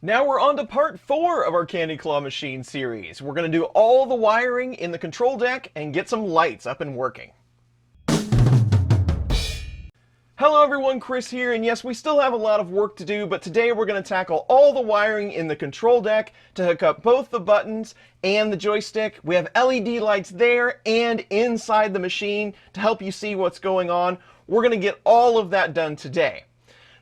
Now we're on to part 4 of our Candy Claw Machine series. We're going to do all the wiring in the control deck and get some lights up and working. Hello everyone, Chris here, and yes, we still have a lot of work to do, but today we're going to tackle all the wiring in the control deck to hook up both the buttons and the joystick. We have LED lights there and inside the machine to help you see what's going on. We're going to get all of that done today.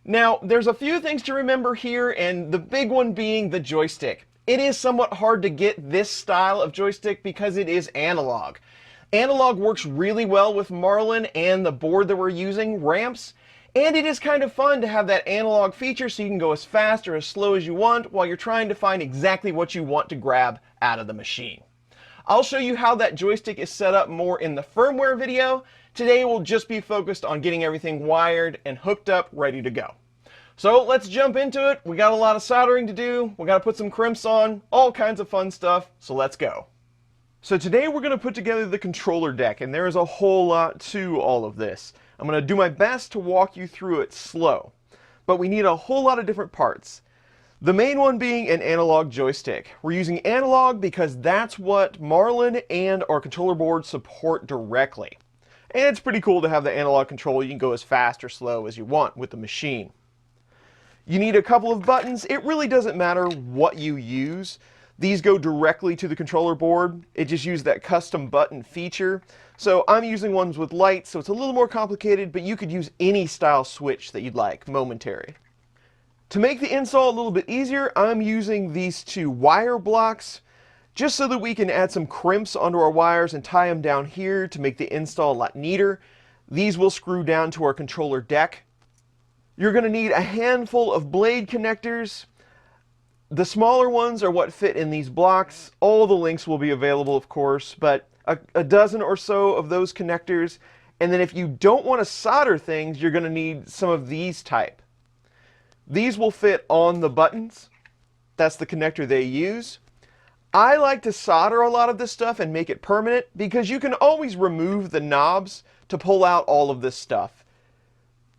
Now, there's a few things to remember here, and the big one being the joystick. It is somewhat hard to get this style of joystick because it is analog. Analog works really well with Marlin and the board that we're using, ramps, and it is kind of fun to have that analog feature so you can go as fast or as slow as you want while you're trying to find exactly what you want to grab out of the machine. I'll show you how that joystick is set up more in the firmware video. Today we'll just be focused on getting everything wired and hooked up, ready to go. So let's jump into it. We got a lot of soldering to do. We got to put some crimps on, all kinds of fun stuff. So let's go. So today we're going to put together the controller deck, and there is a whole lot to all of this. I'm going to do my best to walk you through it slow, but we need a whole lot of different parts. The main one being an analog joystick. We're using analog because that's what Marlin and our controller board support directly. And it's pretty cool to have the analog control. You can go as fast or slow as you want with the machine. You need a couple of buttons. It really doesn't matter what you use. These go directly to the controller board. It just uses that custom button feature. So I'm using ones with lights, so it's a little more complicated, but you could use any style switch that you'd like, momentary. To make the install a little bit easier, I'm using these two wire blocks, just so that we can add some crimps onto our wires and tie them down here to make the install a lot neater. These will screw down to our controller deck. You're going to need a handful of blade connectors. The smaller ones are what fit in these blocks. All the links will be available, of course, but a dozen or so of those connectors. And then if you don't want to solder things, you're going to need some of these type. These will fit on the buttons. That's the connector they use. I like to solder a lot of this stuff and make it permanent because you can always remove the knobs to pull out all of this stuff.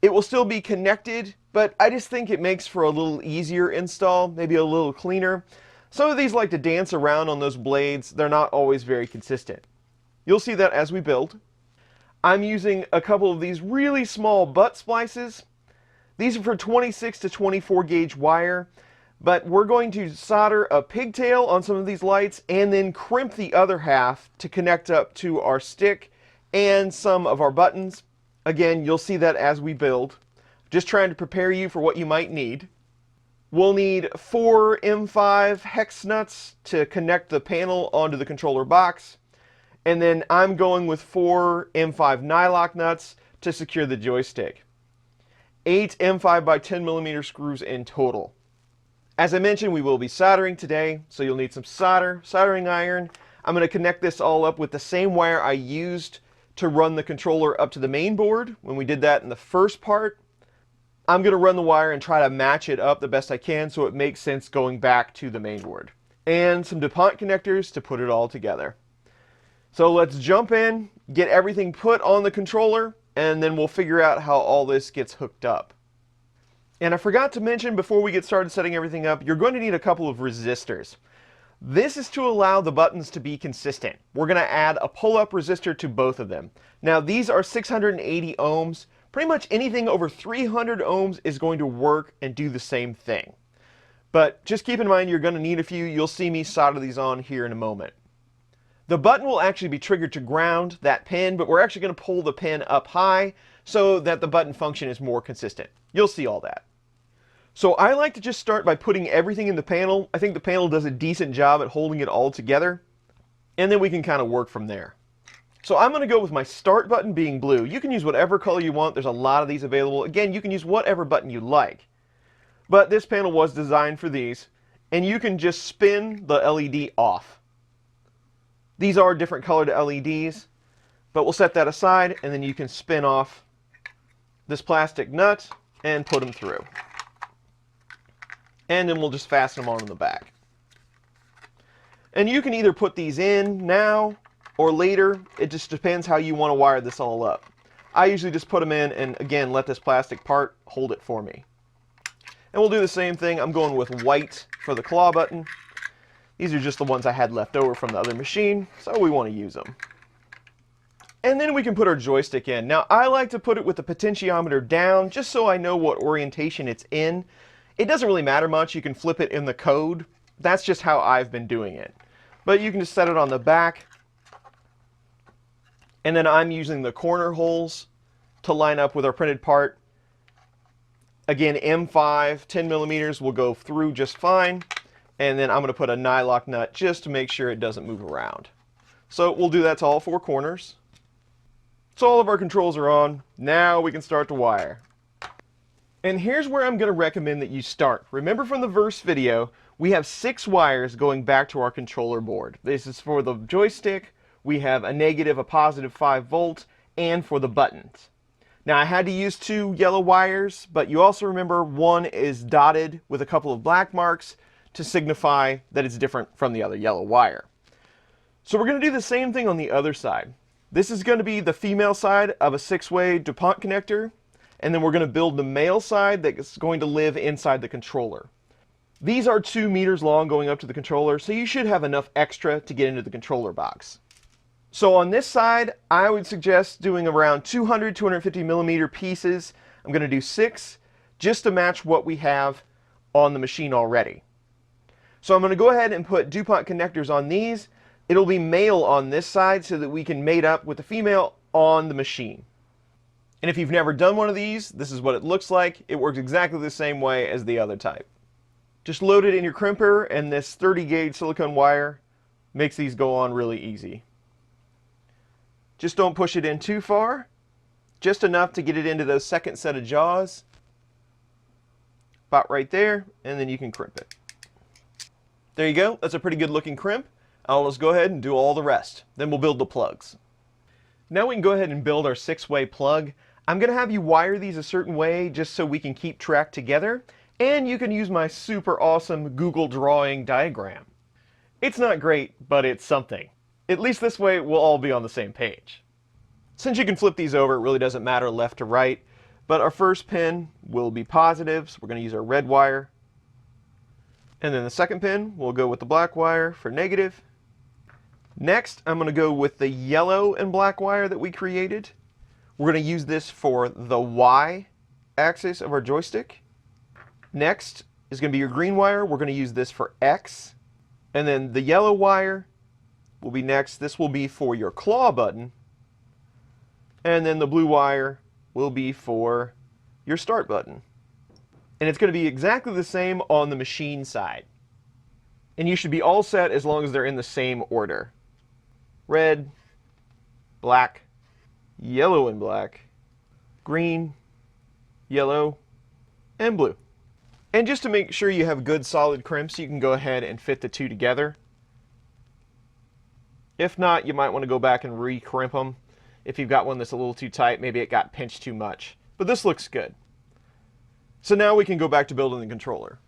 It will still be connected, but I just think it makes for a little easier install, maybe a little cleaner. Some of these like to dance around on those blades. They're not always very consistent. You'll see that as we build. I'm using a couple of these really small butt splices. These are for 26 to 24 gauge wire, but we're going to solder a pigtail on some of these lights and then crimp the other half to connect up to our stick and some of our buttons. Again, you'll see that as we build. Just trying to prepare you for what you might need. We'll need 4 M5 hex nuts to connect the panel onto the controller box. And then I'm going with 4 M5 nylock nuts to secure the joystick. 8 M5 by 10 millimeter screws in total. As I mentioned, we will be soldering today, so you'll need some soldering iron. I'm going to connect this all up with the same wire I used to run the controller up to the main board when we did that in the first part. I'm going to run the wire and try to match it up the best I can so it makes sense going back to the main board. And some DuPont connectors to put it all together. So let's jump in, get everything put on the controller, and then we'll figure out how all this gets hooked up. And I forgot to mention before we get started setting everything up, you're going to need a couple of resistors. This is to allow the buttons to be consistent. We're going to add a pull-up resistor to both of them. Now these are 680 ohms. Pretty much anything over 300 ohms is going to work and do the same thing. But just keep in mind you're going to need a few. You'll see me solder these on here in a moment. The button will actually be triggered to ground that pin, but we're actually going to pull the pin up high so that the button function is more consistent. You'll see all that. So I like to just start by putting everything in the panel. I think the panel does a decent job at holding it all together, and then we can kind of work from there. So I'm going to go with my start button being blue. You can use whatever color you want. There's a lot of these available. Again, you can use whatever button you like. But this panel was designed for these, and you can just spin the LED off. These are different colored LEDs, but we'll set that aside, and then you can spin off this plastic nut and put them through. And then we'll just fasten them on in the back. And you can either put these in now or later. It just depends how you want to wire this all up. I usually just put them in and again let this plastic part hold it for me. And we'll do the same thing. I'm going with white for the claw button. These are just the ones I had left over from the other machine, so we want to use them. And then we can put our joystick in. Now, I like to put it with the potentiometer down, just so I know what orientation it's in. It doesn't really matter much. You can flip it in the code. That's just how I've been doing it. But you can just set it on the back. And then I'm using the corner holes to line up with our printed part. Again, M5, 10 millimeters will go through just fine. And then I'm going to put a nylock nut just to make sure it doesn't move around. So we'll do that to all 4 corners. So all of our controls are on. Now we can start to wire. And here's where I'm going to recommend that you start. Remember from the verse video, we have 6 wires going back to our controller board. This is for the joystick. We have a negative, a positive 5 volt, and for the buttons. Now I had to use 2 yellow wires, but you also remember one is dotted with a couple of black marks to signify that it's different from the other yellow wire. So we're going to do the same thing on the other side. This is going to be the female side of a 6-way DuPont connector, and then we're going to build the male side that's going to live inside the controller. These are 2 meters long going up to the controller, so you should have enough extra to get into the controller box. So on this side, I would suggest doing around 250 millimeter pieces. I'm going to do 6 just to match what we have on the machine already. So I'm going to go ahead and put DuPont connectors on these. It'll be male on this side so that we can mate up with the female on the machine. And if you've never done one of these, this is what it looks like. It works exactly the same way as the other type. Just load it in your crimper, and this 30 gauge silicone wire makes these go on really easy. Just don't push it in too far, just enough to get it into those second set of jaws. About right there, and then you can crimp it. There you go. That's a pretty good looking crimp. I'll just go ahead and do all the rest. Then we'll build the plugs. Now we can go ahead and build our 6-way plug. I'm going to have you wire these a certain way just so we can keep track together. And you can use my super awesome Google drawing diagram. It's not great, but it's something. At least this way we'll all be on the same page. Since you can flip these over, it really doesn't matter left to right. But our first pin will be positive, so we're going to use our red wire. And then the second pin, we'll go with the black wire for negative. Next, I'm going to go with the yellow and black wire that we created. We're going to use this for the Y axis of our joystick. Next is going to be your green wire. We're going to use this for X. And then the yellow wire will be next. This will be for your claw button. And then the blue wire will be for your start button. And it's going to be exactly the same on the machine side. And you should be all set as long as they're in the same order. Red, black, yellow and black, green, yellow, and blue. And just to make sure you have good solid crimps, you can go ahead and fit the 2 together. If not, you might want to go back and re-crimp them. If you've got one that's a little too tight, maybe it got pinched too much. But this looks good. So now we can go back to building the controller.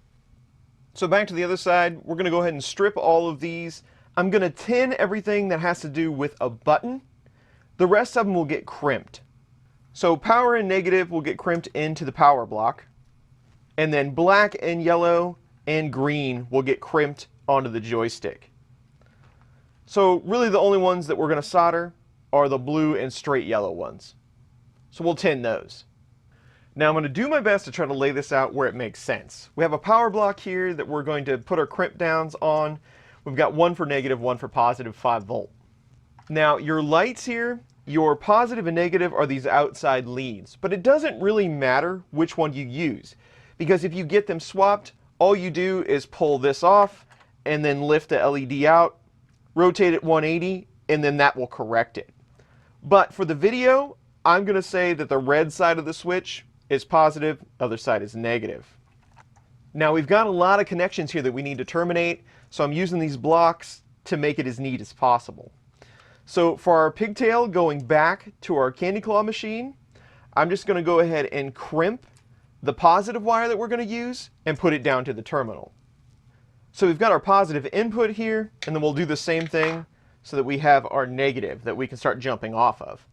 So back to the other side, we're going to go ahead and strip all of these. I'm going to tin everything that has to do with a button. The rest of them will get crimped. So power and negative will get crimped into the power block. And then black and yellow and green will get crimped onto the joystick. So really the only ones that we're going to solder are the blue and straight yellow ones. So we'll tin those. Now I'm going to do my best to try to lay this out where it makes sense. We have a power block here that we're going to put our crimp downs on. We've got one for negative, one for positive 5 volt. Now your lights here, your positive and negative are these outside leads, but it doesn't really matter which one you use, because if you get them swapped, all you do is pull this off and then lift the LED out, rotate it 180, and then that will correct it. But for the video, I'm going to say that the red side of the switch is positive, other side is negative. Now we've got a lot of connections here that we need to terminate, so I'm using these blocks to make it as neat as possible. So for our pigtail going back to our candy claw machine, I'm just going to go ahead and crimp the positive wire that we're going to use and put it down to the terminal. So we've got our positive input here, and then we'll do the same thing so that we have our negative that we can start jumping off of.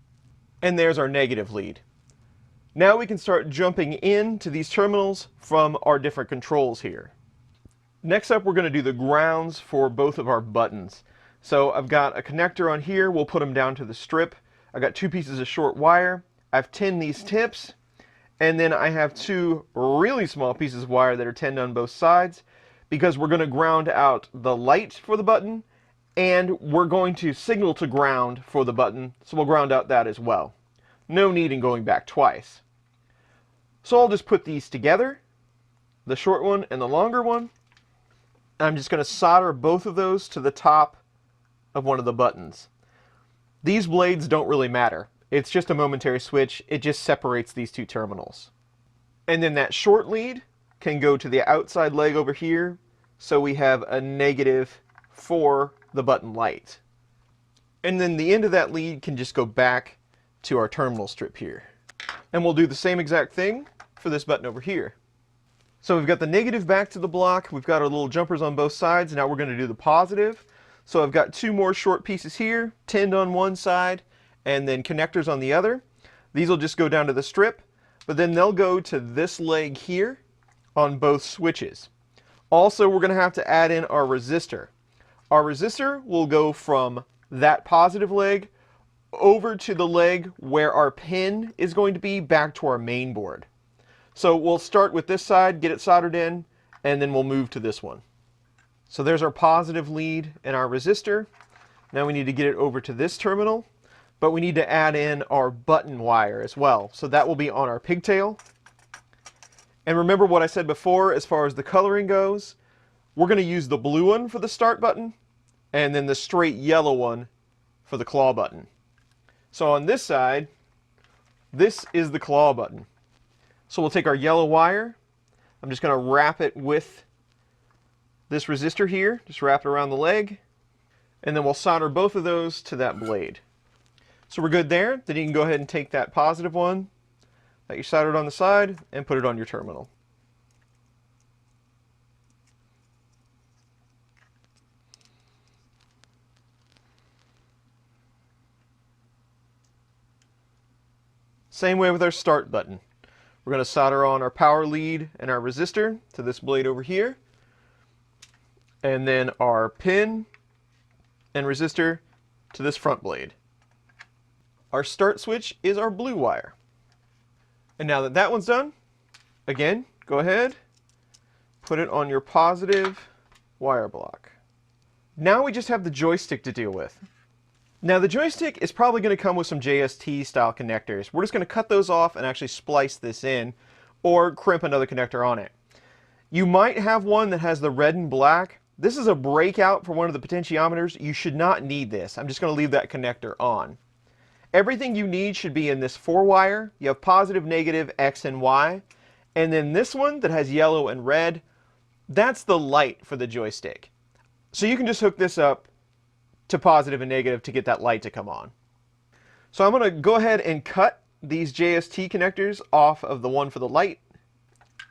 And there's our negative lead. Now we can start jumping into these terminals from our different controls here. Next up, we're going to do the grounds for both of our buttons. So I've got a connector on here. We'll put them down to the strip. I've got 2 pieces of short wire. I've tinned these tips. And then I have 2 really small pieces of wire that are tinned on both sides because we're going to ground out the light for the button, and we're going to signal to ground for the button, so we'll ground out that as well. No need in going back twice. So I'll just put these together, the short one and the longer one. I'm just going to solder both of those to the top of one of the buttons. These blades don't really matter. It's just a momentary switch. It just separates these 2 terminals. And then that short lead can go to the outside leg over here, so we have a negative for the button light. And then the end of that lead can just go back to our terminal strip here. And we'll do the same exact thing for this button over here. So we've got the negative back to the block, we've got our little jumpers on both sides, now we're going to do the positive. So I've got 2 more short pieces here, tinned on one side, and then connectors on the other. These will just go down to the strip, but then they'll go to this leg here on both switches. Also, we're going to have to add in our resistor. Our resistor will go from that positive leg over to the leg where our pin is going to be back to our main board. So we'll start with this side, get it soldered in, and then we'll move to this one. So there's our positive lead and our resistor. Now we need to get it over to this terminal, but we need to add in our button wire as well. So that will be on our pigtail. And remember what I said before as far as the coloring goes. We're going to use the blue one for the start button, and then the straight yellow one for the claw button. So on this side, this is the claw button. So we'll take our yellow wire. I'm just going to wrap it with this resistor here. Just wrap it around the leg. And then we'll solder both of those to that blade. So we're good there. Then you can go ahead and take that positive one that you soldered on the side and put it on your terminal. Same way with our start button. We're going to solder on our power lead and our resistor to this blade over here. And then our pin and resistor to this front blade. Our start switch is our blue wire. And now that that one's done, again, go ahead, put it on your positive wire block. Now we just have the joystick to deal with. Now the joystick is probably going to come with some JST style connectors. We're just going to cut those off and actually splice this in, or crimp another connector on it. You might have one that has the red and black. This is a breakout for one of the potentiometers. You should not need this. I'm just going to leave that connector on. Everything you need should be in this 4-wire. You have positive, negative, X, and Y. And then this one that has yellow and red, that's the light for the joystick. So you can just hook this up to positive and negative to get that light to come on. So I'm going to go ahead and cut these JST connectors off of the one for the light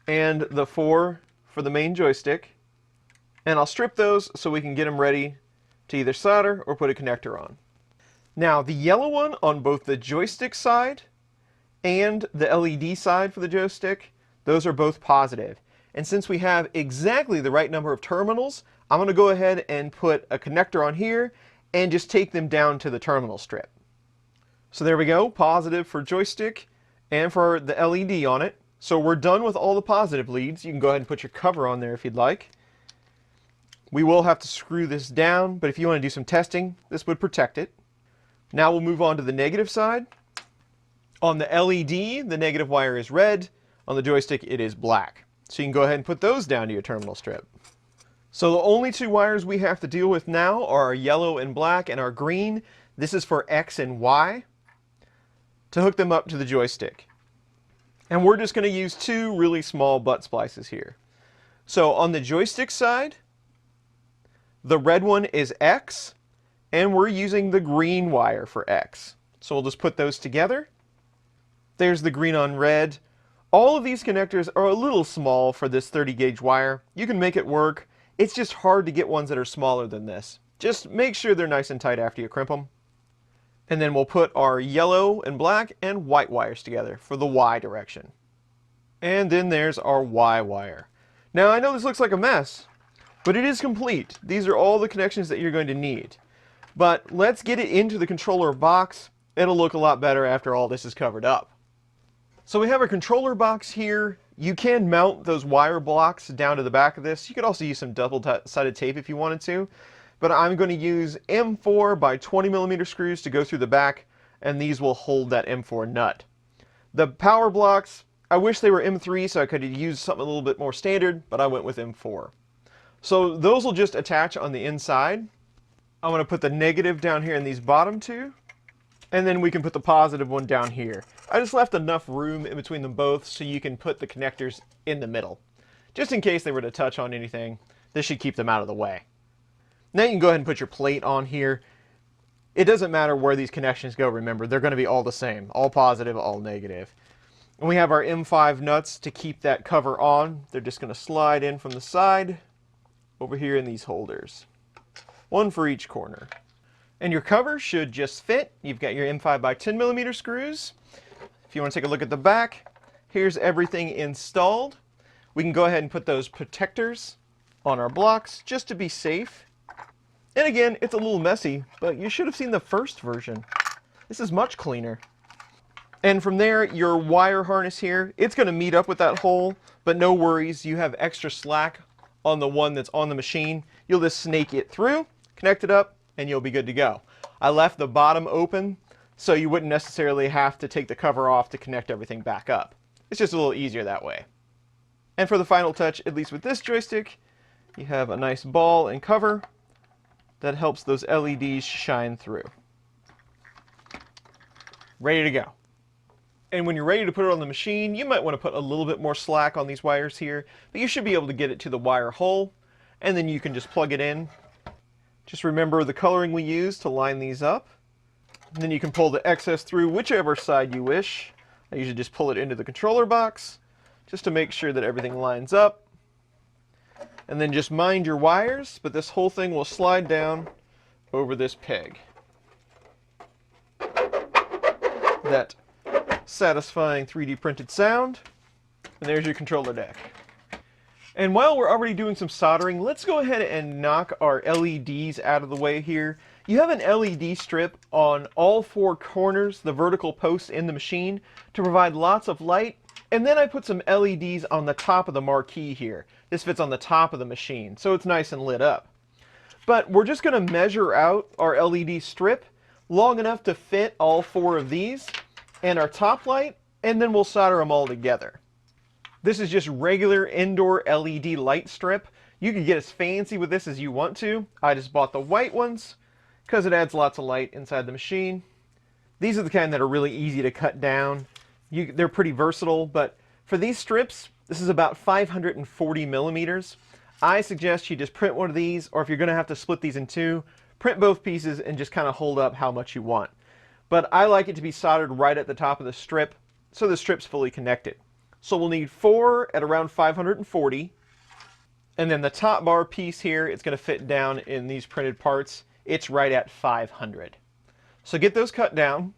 and the 4 for the main joystick. And I'll strip those so we can get them ready to either solder or put a connector on. Now the yellow one on both the joystick side and the LED side for the joystick, those are both positive. And since we have exactly the right number of terminals, I'm going to go ahead and put a connector on here and just take them down to the terminal strip. So there we go, positive for joystick and for the LED on it. So we're done with all the positive leads. You can go ahead and put your cover on there if you'd like. We will have to screw this down, but if you want to do some testing, this would protect it. Now we'll move on to the negative side. On the LED, the negative wire is red. On the joystick, it is black. So you can go ahead and put those down to your terminal strip. So the only 2 wires we have to deal with now are our yellow and black and our green. This is for X and Y to hook them up to the joystick. And we're just going to use 2 really small butt splices here. So on the joystick side, the red one is X, and we're using the green wire for X. So we'll just put those together. There's the green on red. All of these connectors are a little small for this 30 gauge wire. You can make it work. It's just hard to get ones that are smaller than this. Just make sure they're nice and tight after you crimp them. And then we'll put our yellow and black and white wires together for the Y direction. And then there's our Y wire. Now I know this looks like a mess, but it is complete. These are all the connections that you're going to need. But let's get it into the controller box. It'll look a lot better after all this is covered up. So we have our controller box here. You can mount those wire blocks down to the back of this. You could also use some double-sided tape if you wanted to. But I'm going to use M4 by 20mm screws to go through the back, and these will hold that M4 nut. The power blocks, I wish they were M3 so I could have used something a little bit more standard, but I went with M4. So those will just attach on the inside. I'm going to put the negative down here in these bottom two, and then we can put the positive one down here. I just left enough room in between them both so you can put the connectors in the middle. Just in case they were to touch on anything, this should keep them out of the way. Now you can go ahead and put your plate on here. It doesn't matter where these connections go, remember, they're going to be all the same. All positive, all negative. And we have our M5 nuts to keep that cover on. They're just going to slide in from the side over here in these holders. One for each corner. And your cover should just fit. You've got your M5 by 10mm screws. If you want to take a look at the back, here's everything installed. We can go ahead and put those protectors on our blocks just to be safe. And again, it's a little messy, but you should have seen the first version. This is much cleaner. And from there, your wire harness here, it's going to meet up with that hole, but no worries, you have extra slack on the one that's on the machine. You'll just snake it through, connect it up, and you'll be good to go. I left the bottom open, so you wouldn't necessarily have to take the cover off to connect everything back up. It's just a little easier that way. And for the final touch, at least with this joystick, you have a nice ball and cover that helps those LEDs shine through. Ready to go. And when you're ready to put it on the machine, you might want to put a little bit more slack on these wires here, but you should be able to get it to the wire hole, and then you can just plug it in. Just remember the coloring we use to line these up. And then you can pull the excess through whichever side you wish. I usually just pull it into the controller box, just to make sure that everything lines up. And then just mind your wires, but this whole thing will slide down over this peg. That satisfying 3D printed sound. And there's your controller deck. And while we're already doing some soldering, let's go ahead and knock our LEDs out of the way here. You have an LED strip on all four corners, the vertical posts in the machine, to provide lots of light. And then I put some LEDs on the top of the marquee here. This fits on the top of the machine, so it's nice and lit up. But we're just going to measure out our LED strip long enough to fit all four of these and our top light, and then we'll solder them all together. This is just regular indoor LED light strip. You can get as fancy with this as you want to. I just bought the white ones because it adds lots of light inside the machine. These are the kind that are really easy to cut down. They're pretty versatile, but for these strips, this is about 540 millimeters. I suggest you just print one of these, or if you're going to have to split these in two, print both pieces and just kind of hold up how much you want. But I like it to be soldered right at the top of the strip, so the strip's fully connected. So we'll need 4 at around 540, and then the top bar piece here, it's going to fit down in these printed parts. It's right at 500. So get those cut down.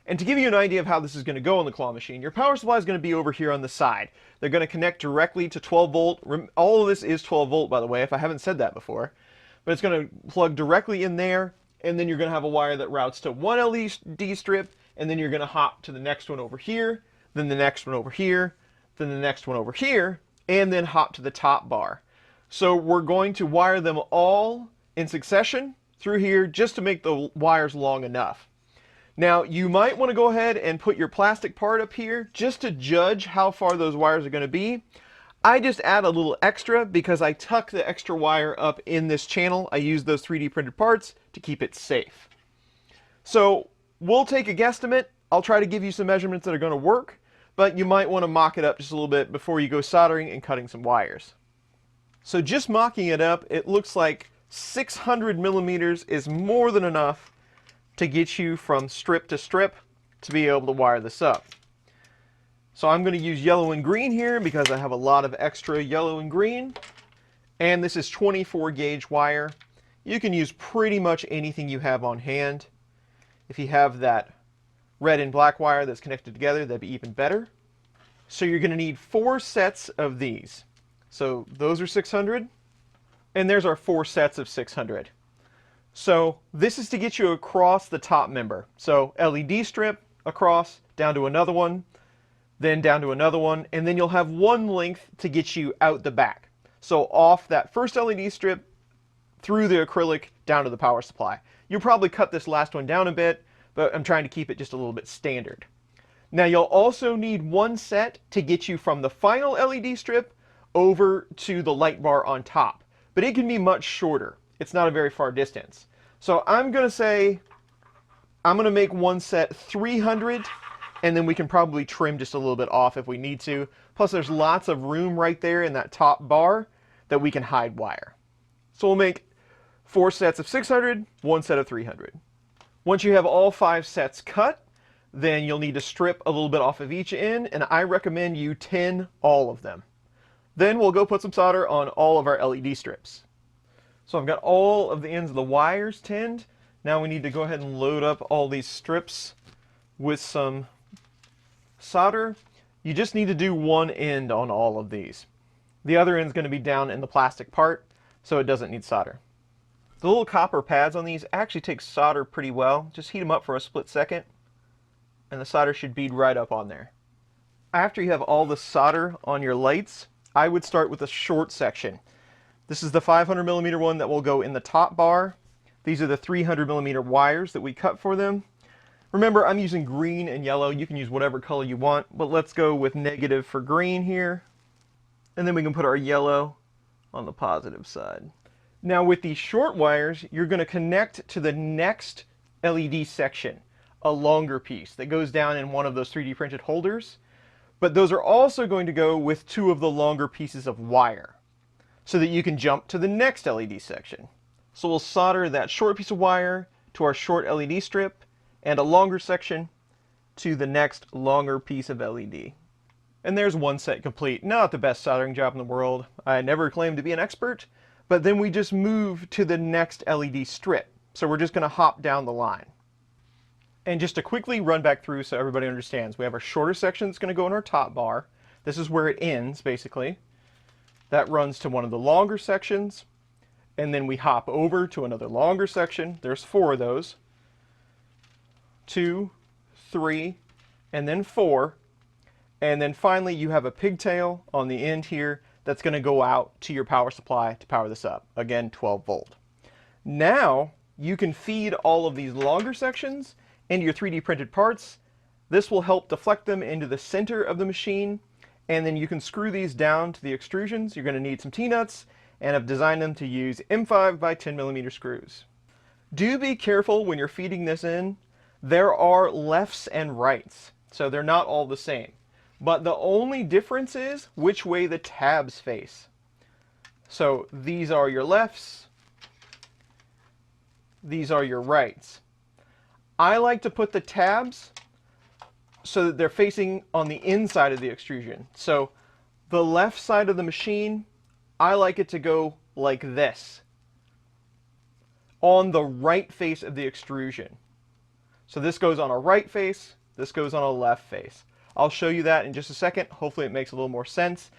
And to give you an idea of how this is going to go on the claw machine, your power supply is going to be over here on the side. They're going to connect directly to 12 volt. All of this is 12 volt, by the way, if I haven't said that before. But it's going to plug directly in there, and then you're going to have a wire that routes to one LED strip, and then you're going to hop to the next one over here, then the next one over here, then the next one over here, and then hop to the top bar. So we're going to wire them all in succession through here just to make the wires long enough. Now, you might want to go ahead and put your plastic part up here just to judge how far those wires are going to be. I just add a little extra because I tuck the extra wire up in this channel. I use those 3D printed parts to keep it safe. So we'll take a guesstimate. I'll try to give you some measurements that are going to work, but you might want to mock it up just a little bit before you go soldering and cutting some wires. So just mocking it up, it looks like 600 millimeters is more than enough to get you from strip to strip to be able to wire this up. So I'm going to use yellow and green here because I have a lot of extra yellow and green. And this is 24 gauge wire. You can use pretty much anything you have on hand. If you have that red and black wire that's connected together, that'd be even better. So you're going to need 4 sets of these. So those are 600, and there's our 4 sets of 600. So this is to get you across the top member. So LED strip across, down to another one, then down to another one, and then you'll have one length to get you out the back. So off that first LED strip, through the acrylic, down to the power supply. You'll probably cut this last one down a bit, but I'm trying to keep it just a little bit standard. Now you'll also need one set to get you from the final LED strip over to the light bar on top, but it can be much shorter. It's not a very far distance. So I'm going to say, I'm going to make one set 300, and then we can probably trim just a little bit off if we need to. Plus there's lots of room right there in that top bar that we can hide wire. So we'll make 4 sets of 600, 1 set of 300. Once you have all 5 sets cut, then you'll need to strip a little bit off of each end, and I recommend you tin all of them. Then we'll go put some solder on all of our LED strips. So I've got all of the ends of the wires tinned. Now we need to go ahead and load up all these strips with some solder. You just need to do one end on all of these. The other end's going to be down in the plastic part, so it doesn't need solder. The little copper pads on these actually take solder pretty well. Just heat them up for a split second, and the solder should bead right up on there. After you have all the solder on your lights, I would start with a short section. This is the 500mm one that will go in the top bar. These are the 300mm wires that we cut for them. Remember, I'm using green and yellow. You can use whatever color you want, but let's go with negative for green here. And then we can put our yellow on the positive side. Now with these short wires, you're going to connect to the next LED section, a longer piece that goes down in one of those 3D printed holders. But those are also going to go with 2 of the longer pieces of wire, so that you can jump to the next LED section. So we'll solder that short piece of wire to our short LED strip, and a longer section to the next longer piece of LED. And there's one set complete. Not the best soldering job in the world. I never claimed to be an expert, but then we just move to the next LED strip. So we're just going to hop down the line. And just to quickly run back through so everybody understands, we have our shorter section that's going to go in our top bar. This is where it ends, basically. That runs to one of the longer sections, and then we hop over to another longer section. There's 4 of those. 2, 3, and then 4. And then finally you have a pigtail on the end here that's going to go out to your power supply to power this up. Again, 12 volt. Now you can feed all of these longer sections into your 3D printed parts. This will help deflect them into the center of the machine, and then you can screw these down to the extrusions. You're going to need some T-nuts, and I've designed them to use M5 by 10mm screws. Do be careful when you're feeding this in. There are lefts and rights, so they're not all the same. But the only difference is which way the tabs face. So these are your lefts, these are your rights. I like to put the tabs so that they're facing on the inside of the extrusion. So the left side of the machine, I like it to go like this, on the right face of the extrusion. So this goes on a right face, this goes on a left face. I'll show you that in just a second. Hopefully it makes a little more sense.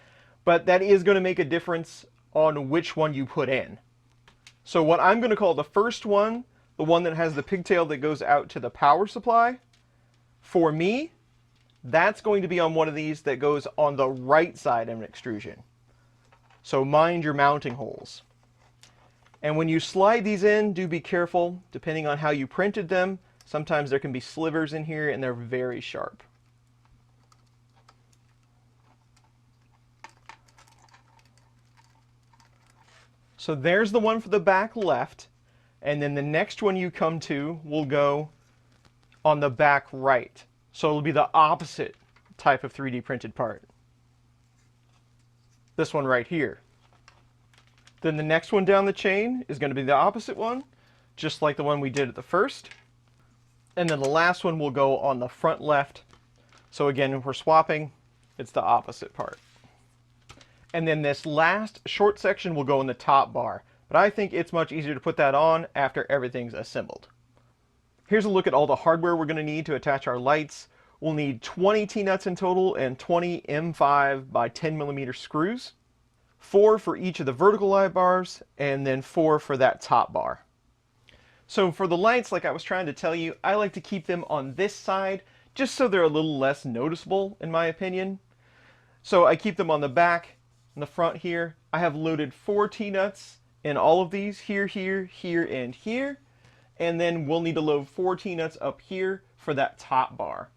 But that is going to make a difference on which one you put in. So what I'm going to call the first one, the one that has the pigtail that goes out to the power supply, for me, that's going to be on one of these that goes on the right side of an extrusion. So mind your mounting holes. And when you slide these in, do be careful. Depending on how you printed them, sometimes there can be slivers in here and they're very sharp. So there's the one for the back left, and then the next one you come to will go on the back right. So it'll be the opposite type of 3D printed part. This one right here. Then the next one down the chain is going to be the opposite one, just like the one we did at the first. And then the last one will go on the front left. So again, if we're swapping, it's the opposite part. And then this last short section will go in the top bar. But I think it's much easier to put that on after everything's assembled. Here's a look at all the hardware we're going to need to attach our lights. We'll need 20 T-nuts in total and 20 M5 by 10 millimeter screws. 4 for each of the vertical light bars, and then 4 for that top bar. So for the lights, like I was trying to tell you, I like to keep them on this side, just so they're a little less noticeable, in my opinion. So I keep them on the back, in the front here. I have loaded 4 T-nuts in all of these, here, here, here, and here. And then we'll need to load 4 T-nuts up here for that top bar.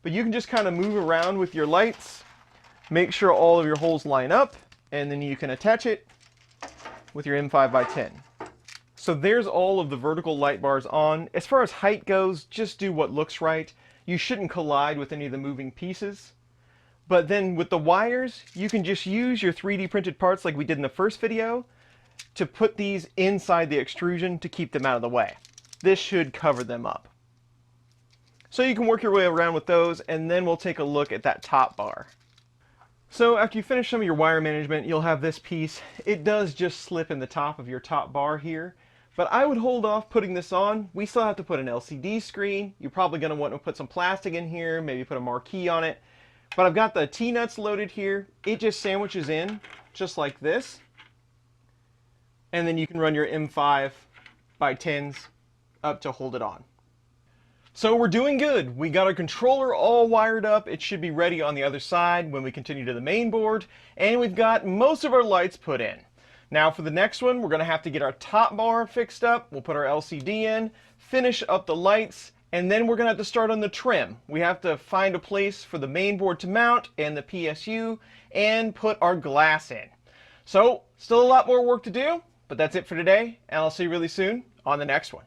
But you can just kind of move around with your lights, make sure all of your holes line up, and then you can attach it with your M5 by 10. So there's all of the vertical light bars on. As far as height goes, just do what looks right. You shouldn't collide with any of the moving pieces. But then with the wires, you can just use your 3D printed parts like we did in the first video to put these inside the extrusion to keep them out of the way. This should cover them up. So you can work your way around with those, and then we'll take a look at that top bar. So after you finish some of your wire management, you'll have this piece. It does just slip in the top of your top bar here, but I would hold off putting this on. We still have to put an LCD screen. You're probably going to want to put some plastic in here, maybe put a marquee on it. But I've got the T-nuts loaded here. It just sandwiches in just like this. And then you can run your M5 by 10s up to hold it on. So we're doing good. We got our controller all wired up. It should be ready on the other side when we continue to the main board. And we've got most of our lights put in. Now for the next one, we're going to have to get our top bar fixed up. We'll put our LCD in, finish up the lights, and then we're going to have to start on the trim. We have to find a place for the main board to mount and the PSU and put our glass in. So still a lot more work to do, but that's it for today, and I'll see you really soon on the next one.